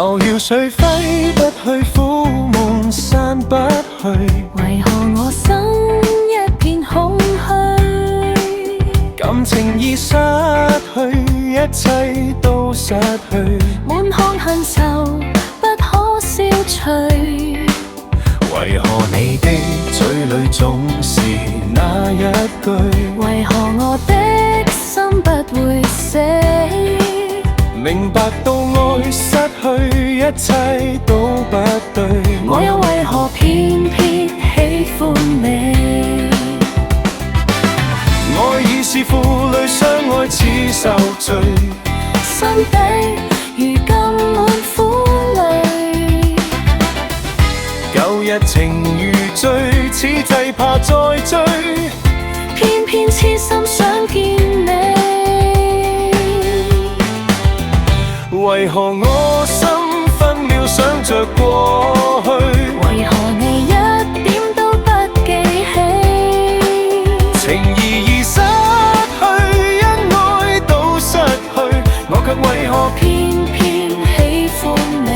遙遙誰揮不去，苦悶散不去，為何我心一片空虛？感情已失去，一切都失去，滿腔恨愁不可消除。為何你的嘴裡總是那一句？為何我的心不會死？明白到愛失去，一切都不對，我又為何偏偏喜歡你？愛已是負累，相愛似受罪，心底如今滿苦淚。舊日情如醉，此際怕再追，偏偏痴心想見你。為何我心分秒想着過去？為何你一點都不記起？情義已失去，因愛都失去，我卻為何偏偏喜歡你？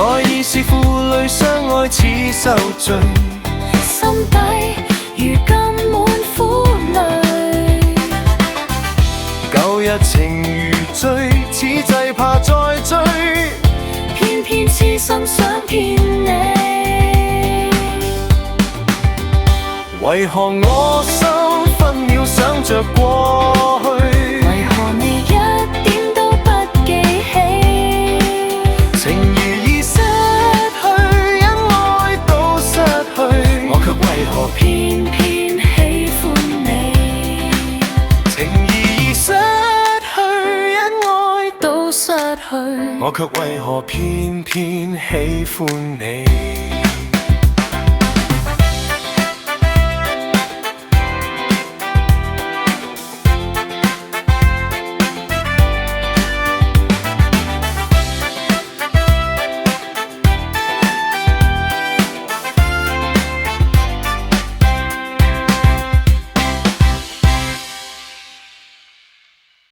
愛已是負累，相愛似受罪，心底如今滿苦淚。舊日情如醉，此際怕再追，偏偏痴心想見你。為何我心分秒想着過去？為何你一點都不記起？情義已失去，因愛都失去，我卻為何偏偏喜歡你？情義已失去，因愛都失去，我卻為何偏偏喜歡你？